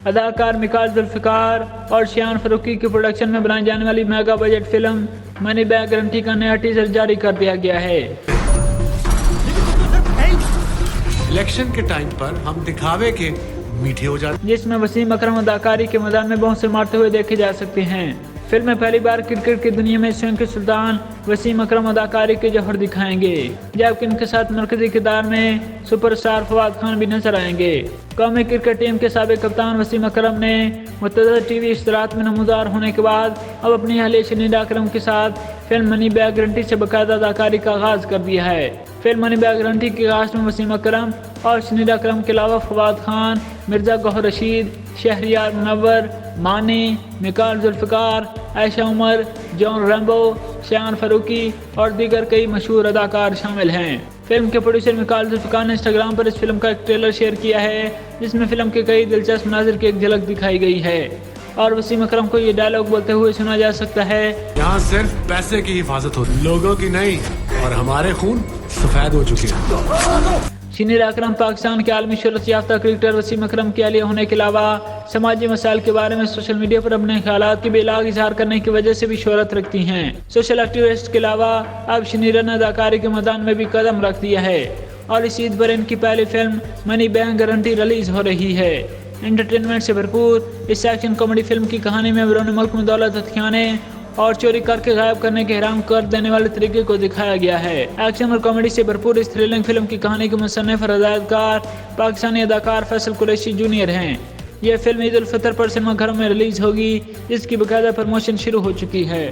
اداکار میکال ذوالفقار اور شایان فاروقی کی پروڈکشن میں بنائی جانے والی mega budget film money back guarantee کا نیا ٹیزر جاری کر دیا گیا ہے۔ الیکشن کے ٹائم پر ہم دکھاوے کے میٹھے ہو جاتے، جس میں وسیم اکرم اداکاری کے میدان میں بہت سے مارتے ہوئے دیکھے جا سکتے ہیں۔ فلم میں پہلی بار کرکٹ کی دنیا میں سوئنگ کے سلطان وسیم اکرم اداکاری کے جوہر دکھائیں گے، جبکہ ان کے ساتھ مرکزی کردار میں سپر اسٹار فواد خان بھی نظر آئیں گے۔ قومی کرکٹ ٹیم کے سابق کپتان وسیم اکرم نے متعدد ٹی وی اشتہارات میں نمودار ہونے کے بعد اب اپنی اہلیہ شنیدہ اکرم کے ساتھ فلم منی بیک گارنٹی سے باقاعدہ اداکاری کا آغاز کر دیا ہے۔ فلم منی بیک گارنٹی کی کاسٹ میں وسیم اکرم اور شنیدہ اکرم کے علاوہ فواد خان، مرزا گوہر رشید، شہریار منور، مانی، میکال ذوالفقار، عائشہ عمر، جان ریمبو، شایان فاروقی اور دیگر کئی مشہور اداکار شامل ہیں۔ فلم کے پروڈیوسر میکال ذوالفقار نے انسٹاگرام پر اس فلم کا ایک ٹریلر شیئر کیا ہے، جس میں فلم کے کئی دلچسپ مناظر کی ایک جھلک دکھائی گئی ہے اور وسیم اکرم کو یہ ڈائلاگ بولتے ہوئے سنا جا سکتا ہے، یہاں صرف پیسے کی حفاظت ہوتی، لوگوں کی نہیں، اور ہمارے خون سفید ہو چکے ہیں۔ شنیدہ اکرم پاکستان کے عالمی شہرت یافتہ کرکٹر وسیم اکرم کے اہلیہ ہونے کے علاوہ سماجی مسائل کے بارے میں سوشل میڈیا پر اپنے خیالات کی بے لاگ اظہار کرنے کی وجہ سے بھی شہرت رکھتی ہیں۔ سوشل ایکٹیوسٹ کے علاوہ اب شنیدہ نے اداکاری کے میدان میں بھی قدم رکھ دیا ہے اور اس عید پر ان کی پہلی film money back guarantee release ہو رہی ہے۔ انٹرٹینمنٹ سے بھرپور اس ایکشن کامیڈی فلم کی کہانی میں بیرون ملک میں دولت ہتھیانے اور چوری کر کے غائب کرنے کے حیران کر دینے والے طریقے کو دکھایا گیا ہے۔ ایکشن اور کامیڈی سے بھرپور اس تھرلنگ فلم کی کہانی کے مصنف اور ہدایت کار پاکستانی اداکار فیصل قریشی جونیئر ہیں۔ یہ فلم عید الفطر پر سنیما گھروں میں ریلیز ہوگی، جس کی باقاعدہ پروموشن شروع ہو چکی ہے۔